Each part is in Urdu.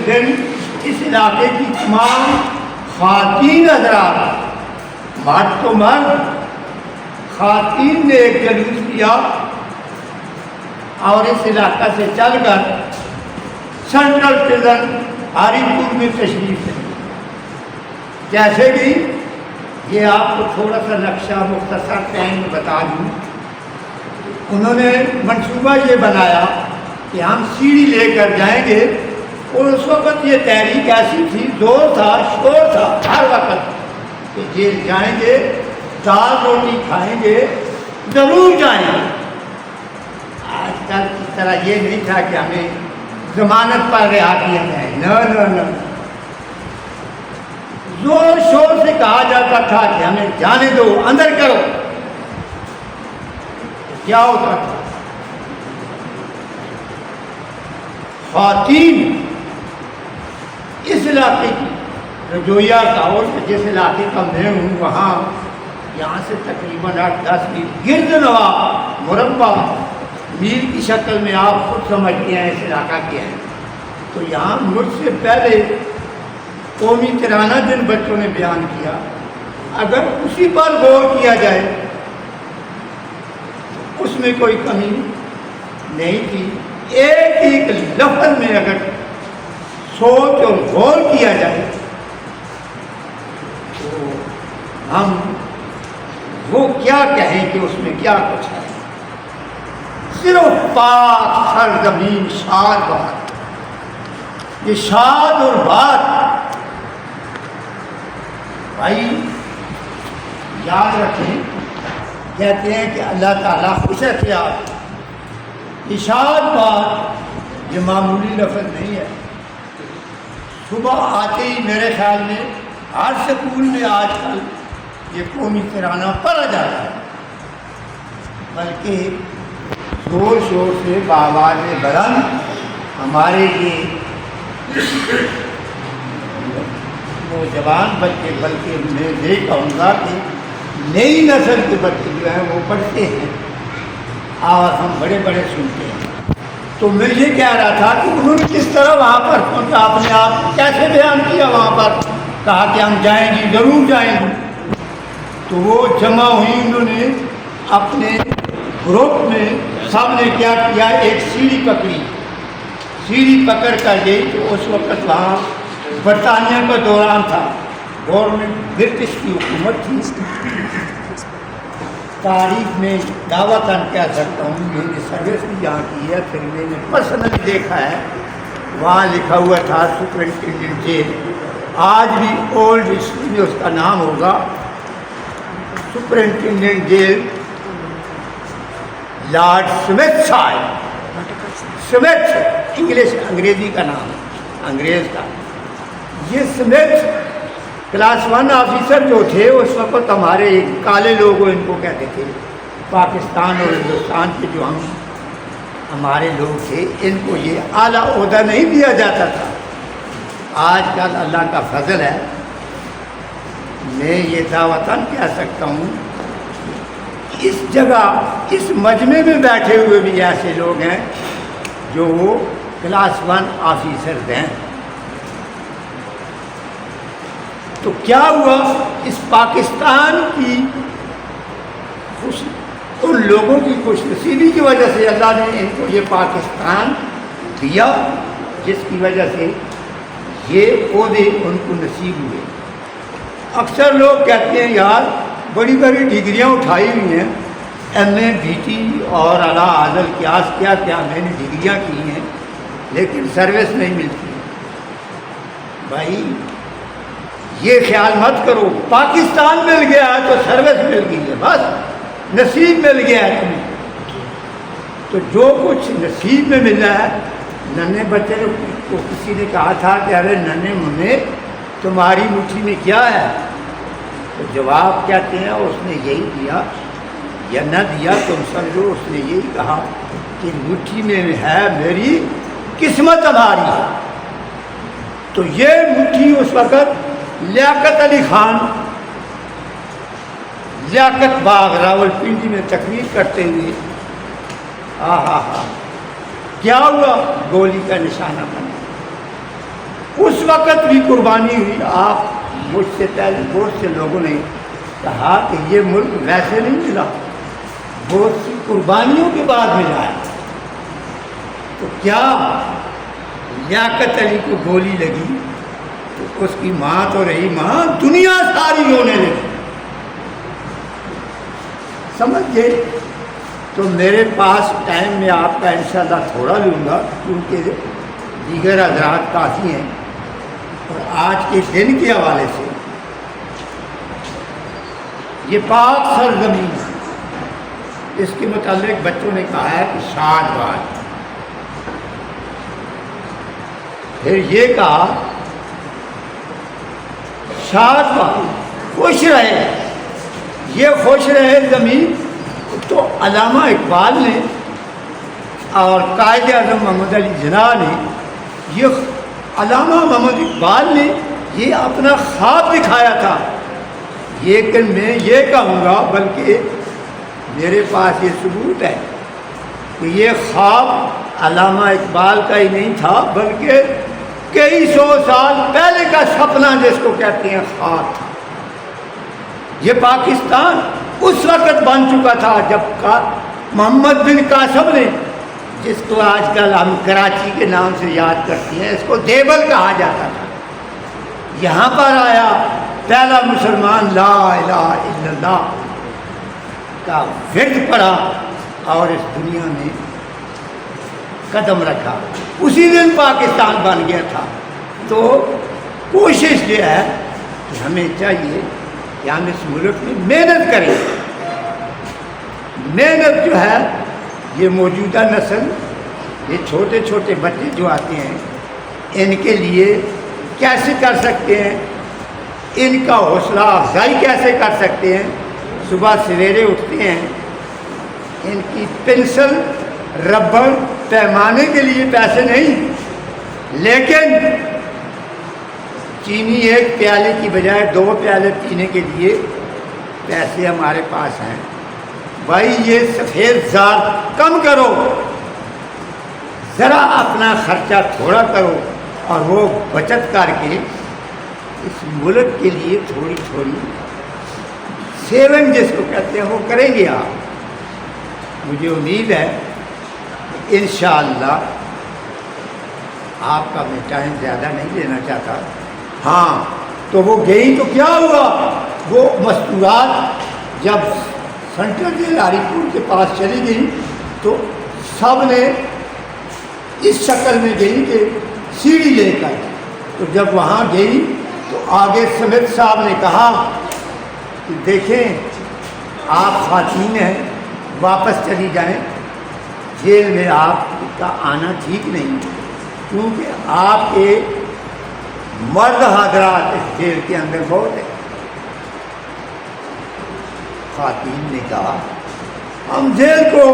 دن اس علاقے کی تمام خواتین حضرات، مرد تو مرد، خواتین نے ایک جلوس کیا اور اس علاقہ سے چل کر سینٹرل پریزن ہاری پور میں تشریف لے۔ جیسے بھی یہ آپ کو تھوڑا سا نقشہ مختصر ٹائم میں بتا دوں، انہوں نے منصوبہ یہ بنایا کہ ہم سیڑھی لے کر جائیں گے، اور اس وقت یہ تحریک ایسی تھی، زور تھا، شور تھا ہر وقت کہ جیل جائیں گے، دال روٹی کھائیں گے، ضرور جائیں گے۔ آج کل کی طرح یہ نہیں تھا کہ ہمیں ضمانت پر رہا کیا جائے، نہ زور شور سے کہا جاتا تھا کہ ہمیں جانے دو، اندر کرو۔ کیا ہوتا تھا؟ خواتین اس علاقے کی رجویہ ٹاور، جس علاقے کا میں ہوں، وہاں یہاں سے تقریباً 8-10 میل گرد نواح مربع میل کی شکل میں آپ خود سمجھتے ہیں اس علاقہ کے ہیں۔ تو یہاں مجھ سے پہلے قومی ترانہ جن بچوں نے بیان کیا، اگر اسی پر غور کیا جائے اس میں کوئی کمی نہیں تھی۔ ایک ایک لفظ میں اگر سوچ اور غور کیا جائے تو ہم وہ کیا کہیں کہ اس میں کیا کچھ ہے۔ صرف پاک سرزمین شاد بات، یہ شاد اور بات بھائی یاد رکھیں، کہتے ہیں کہ اللہ تعالیٰ خوش رکھے آپ۔ اشاد بات یہ معمولی لفظ نہیں ہے۔ صبح آتے ہی میرے خیال میں ہر سکول میں آج کل یہ قومی ترانہ پڑھا جاتا ہے، بلکہ زور شور سے بآواز بلند ہمارے یہ نوجوان بچے، بلکہ میں یہ کہوں گا کہ نئی نسل کے بچے جو ہیں وہ پڑھتے ہیں اور ہم بڑے بڑے سنتے ہیں۔ تو میں یہ کہہ رہا تھا کہ انہوں نے کس طرح وہاں پر پہنچا، اپنے آپ کیسے بیان کیا، وہاں پر کہا کہ ہم جائیں گے، ضرور جائیں گے۔ تو وہ جمع ہوئی، انہوں نے اپنے گروپ میں سب نے کیا کیا، ایک سیڑھی پکڑی، سیڑھی پکڑ کر گئی۔ تو اس وقت وہاں برطانیہ کا دوران تھا، گورنمنٹ برٹش کی حکومت تھی۔ تاریخ میں دعوتاً کہہ سکتا ہوں، میں نے سروس بھی جہاں کی ہے، پھر میں نے پرسنلی دیکھا ہے، وہاں لکھا ہوا تھا سپرنٹینڈنٹ جیل۔ آج بھی اولڈ ہسٹری میں اس کا نام ہوگا سپرنٹینڈنٹ جیل لارڈ سمتھ صاحب۔ سمتھ انگلش انگریزی کا نام ہے، انگریز کا۔ یہ سمتھ کلاس 1 آفیسر جو تھے اس وقت ہمارے کالے لوگ ان کو کہتے تھے، پاکستان اور ہندوستان کے جو ہمارے لوگ تھے، ان کو یہ اعلیٰ عہدہ نہیں دیا جاتا تھا۔ آج کل اللہ کا فضل ہے، میں یہ دعوتاً کہہ سکتا ہوں، اس جگہ اس مجمع میں بیٹھے ہوئے بھی ایسے لوگ ہیں جو وہ کلاس 1 آفیسر ہیں۔ تو کیا ہوا، اس پاکستان کی ان لوگوں کی خوش نصیبی کی وجہ سے اللہ نے ان کو یہ پاکستان دیا، جس کی وجہ سے یہ عہدے ان کو نصیب ہوئے۔ اکثر لوگ کہتے ہیں یار بڑی بڑی ڈگریاں اٹھائی ہوئی ہیں، ایم اے بی ٹی اور اعلیٰ اعظم کیاس کیا میں نے ڈگریاں کی ہیں، لیکن سروس نہیں ملتی۔ بھائی یہ خیال مت کرو، پاکستان مل گیا ہے تو سروس مل گئی ہے، بس نصیب مل گیا ہے تمہیں۔ تو جو کچھ نصیب میں ملا ہے، ننھے بچے کو کسی نے کہا تھا کہ ارے ننھے منھے تمہاری مٹھی میں کیا ہے، تو جواب کہتے ہیں اس نے یہی دیا یا نہ دیا تم سمجھو، اس نے یہی کہا کہ مٹھی میں ہے میری قسمت ہماری۔ تو یہ مٹھی اس وقت لیاقت علی خان لیاقت باغ راولپنڈی میں تقریر کرتے ہوئے کیا ہوا، گولی کا نشانہ بنا۔ وقت بھی قربانی ہوئی. آپ مجھ سے پہلے بہت سے لوگوں نے کہا کہ یہ ملک ویسے نہیں ملا، بہت سی قربانیوں کے بعد ملا ہے. تو کیا لیاقت علی کو گولی لگی تو اس کی ماں تو رہی ماں، دنیا ساری رونے لگی. سمجھ گئے؟ تو میرے پاس ٹائم میں آپ کا انشاءاللہ تھوڑا لوں گا کیونکہ دیگر حضرات کافی ہیں، اور آج کے دن کے حوالے سے یہ پاک سرزمین، اس کے متعلق بچوں نے کہا ہے کہ شاد باد. پھر یہ کہا شاد باد، خوش رہے، یہ خوش رہے زمین. تو علامہ اقبال نے اور قائد اعظم محمد علی جناح نے، یہ علامہ محمد اقبال نے یہ اپنا خواب دکھایا تھا. لیکن میں یہ کہوں گا، بلکہ میرے پاس یہ ثبوت ہے کہ یہ خواب علامہ اقبال کا ہی نہیں تھا، بلکہ کئی سو سال پہلے کا سپنا جس کو کہتے ہیں خواب تھا. یہ پاکستان اس وقت بن چکا تھا جب محمد بن قاسم نے، جس کو آج کل ہم کراچی کے نام سے یاد کرتے ہیں، اس کو دیبل کہا جاتا تھا، یہاں پر آیا، پہلا مسلمان لا الہ الا اللہ کا ورد پڑھا اور اس دنیا میں قدم رکھا. اسی دن پاکستان بن گیا تھا. تو کوشش یہ ہے کہ ہمیں چاہیے کہ ہم اس ملک میں محنت کریں. محنت جو ہے یہ موجودہ نسل، یہ چھوٹے چھوٹے بچے جو آتے ہیں، ان کے لیے کیسے کر سکتے ہیں، ان کا حوصلہ افزائی کیسے کر سکتے ہیں. صبح سویرے اٹھتے ہیں، ان کی پنسل، ربڑ، پیمانے کے لیے پیسے نہیں، لیکن چینی ایک پیالے کی بجائے 2 پیالے پینے کے لیے پیسے ہمارے پاس ہیں. بھائی یہ سفید زار کم کرو، ذرا اپنا خرچہ تھوڑا کرو، اور وہ بچت کر کے اس ملک کے لیے تھوڑی تھوڑی سیونگ جس کو کہتے ہیں وہ کریں گے آپ. مجھے امید ہے کہ انشاءاللہ آپ کا میں ٹائم زیادہ نہیں لینا چاہتا. ہاں تو وہ گئی تو کیا ہوا، وہ مستورات جب سینٹرل جیل ہری پور کے پاس چلی گئی تو سب نے اس شکل میں گئی کہ سیڑھی لے کر. تو جب وہاں گئی تو آگے سمت صاحب نے کہا کہ دیکھیں آپ خواتین ہیں، واپس چلی جائیں، جیل میں آپ کا آنا ٹھیک نہیں، کیونکہ آپ کے مرد حضرات اس جیل کے اندر بہت ہیں. خواتین نے کہا ہم جیل کو،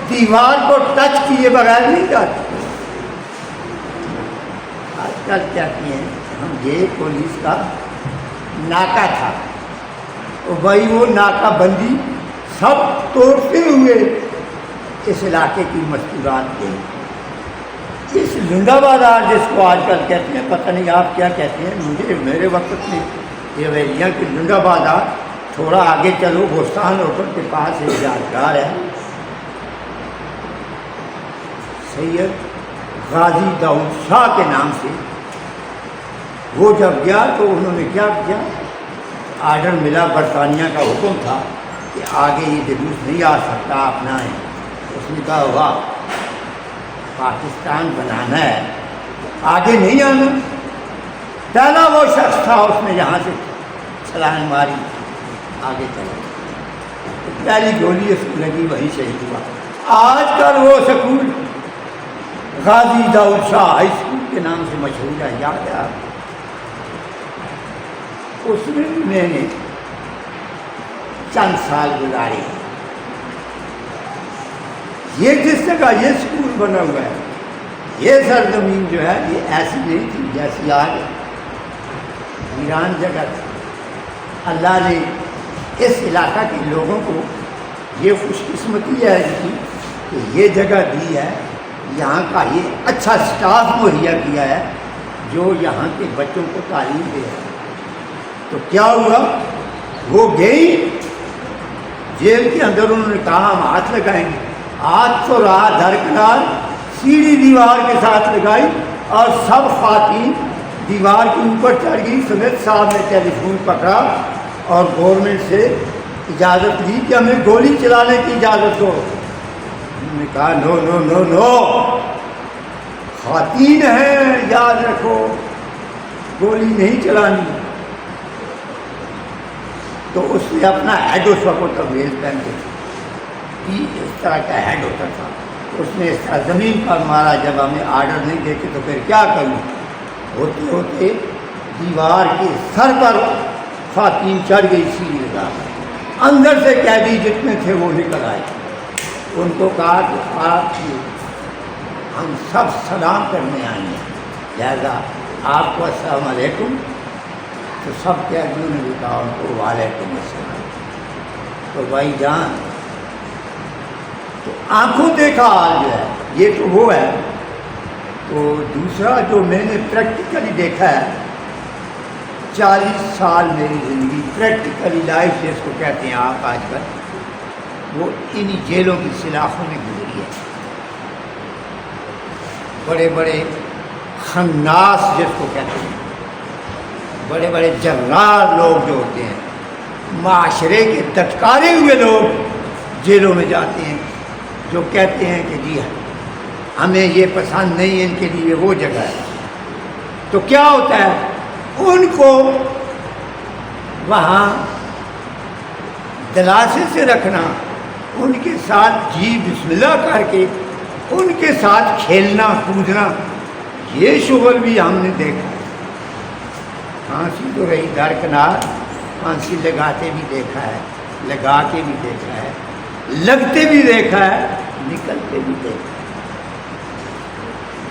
دیوار کو ٹچ کیے بغیر نہیں جاتے. آج کل کہتی ہیں ہم یہ پولیس کا ناکہ تھا، تو بھائی وہ ناکہ بندی سب توڑتے ہوئے اس علاقے کی مستورات گئی. اس لنڈا بازار جس کو آج کل کہتے ہیں، پتہ نہیں آپ کیا کہتے ہیں، مجھے میرے وقت میں یہ ویلیاں کی لنڈا بازار، تھوڑا آگے چلو گوستان ہوٹل کے پاس ایک یادگار ہے، سید غازی داؤد شاہ کے نام سے. وہ جب گیا تو انہوں نے کیا کیا، آرڈر ملا، برطانیہ کا حکم تھا کہ آگے یہ جلوس نہیں آ سکتا، اپنا ہے. اس نے کہا واہ، پاکستان بنانا ہے، آگے نہیں آنا. پہلا وہ شخص تھا، اس نے یہاں سے چھلانگ ماری، آگے چلا، پہلی گولی اس کو لگی، وہیں شہید ہوا. آج کل وہ سکول غازی داؤد شاہ ہائی اسکول کے نام سے مشہور ہے، یاد ہے آپ؟ اس میں نے چند سال گزارے. یہ جس جگہ یہ اسکول بنا ہوا ہے، یہ سرزمین جو ہے یہ ایسی نہیں تھی جیسی آج ویران جگہ تھی. اللہ نے اس علاقہ کے لوگوں کو یہ خوش قسمتی ہے کہ یہ جگہ دی ہے، یہاں کا یہ اچھا سٹاف مہیا کیا ہے جو یہاں کے بچوں کو تعلیم دے رہا ہے۔ تو کیا ہوا، وہ گئی جیل کے اندر، انہوں نے کہا ہم ہاتھ لگائیں گے، ہاتھ تو رہا درکنار، سیڑھی دیوار کے ساتھ لگائی اور سب خواتین دیوار کے اوپر چڑھ گئی۔ سمیت صاحب نے ٹیلی فون پکڑا اور گورنمنٹ سے اجازت لی کہ ہمیں گولی چلانے کی اجازت دو۔ انہوں نے کہا نو نو نو نو، خواتین ہیں، یاد رکھو گولی نہیں چلانی۔ تو اس نے اپنا ہیڈ، اس وقت تبریز پہن کے اس طرح کا ہیڈ ہوتا تھا، اس نے اس طرح زمین پر مارا۔ جب ہمیں آرڈر نہیں دیتے تو پھر کیا کروں، ہوتے ہوتے دیوار کے سر پر خواتین چڑھ گئی سیڑھی لگا کر، اندر سے قیدی جتنے تھے وہ نکل آئے۔ ان کو کہا کہ آپ کی ہم سب سلام کرنے آئے ہیں، لہذا آپ کو السلام علیکم۔ تو سب قیدیوں نے بھی کہا ان کو وعلیکم السلام۔ تو بھائی جان، تو آنکھوں دیکھا حال جو ہے یہ تو وہ ہے۔ تو دوسرا جو میں نے پریکٹیکلی دیکھا ہے، 40 سال میری زندگی پریکٹیکلی لائف جس کو کہتے ہیں آپ آج کل، وہ انہی جیلوں کی سلاخوں میں گزری ہے۔ بڑے بڑے خناس جس کو کہتے ہیں، بڑے بڑے جرار لوگ جو ہوتے ہیں، معاشرے کے دھتکارے ہوئے لوگ جیلوں میں جاتے ہیں، جو کہتے ہیں کہ جی ہمیں یہ پسند نہیں، ان کے لیے وہ جگہ ہے۔ تو کیا ہوتا ہے، ان کو وہاں دلاسے سے رکھنا، ان کے ساتھ جی بسم اللہ کر کے ان کے ساتھ کھیلنا کودنا، یہ شغل بھی ہم نے دیکھا ہے۔ پھانسی تو رہی درکنار، پھانسی لگاتے بھی دیکھا ہے، لگا کے بھی دیکھا ہے، لگتے بھی دیکھا ہے، نکلتے بھی دیکھا ہے۔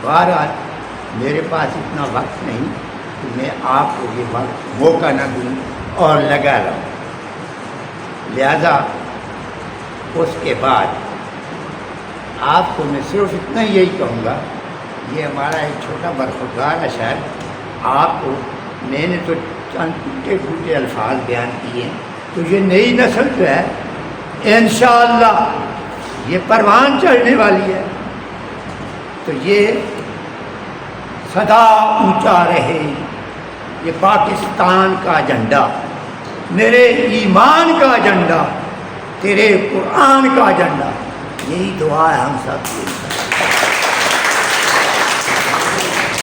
بہرحال میرے پاس اتنا وقت نہیں کہ میں آپ کو یہ وقت موقع نہ دوں اور لگا رہوں، لہذا اس کے بعد آپ کو میں صرف اتنا یہی کہوں گا، یہ ہمارا ایک چھوٹا برخوردار ہے شاید، آپ کو میں نے تو چند ٹوٹے پھوٹے الفاظ بیان کیے ہیں، تو یہ نئی نسل جو ہے انشاءاللہ یہ پروان چڑھنے والی ہے، تو یہ سدا اونچا رہے یہ پاکستان کا جھنڈا، میرے ایمان کا جھنڈا، تیرے قرآن کا جھنڈا، یہی دعا ہے ہم سب کی۔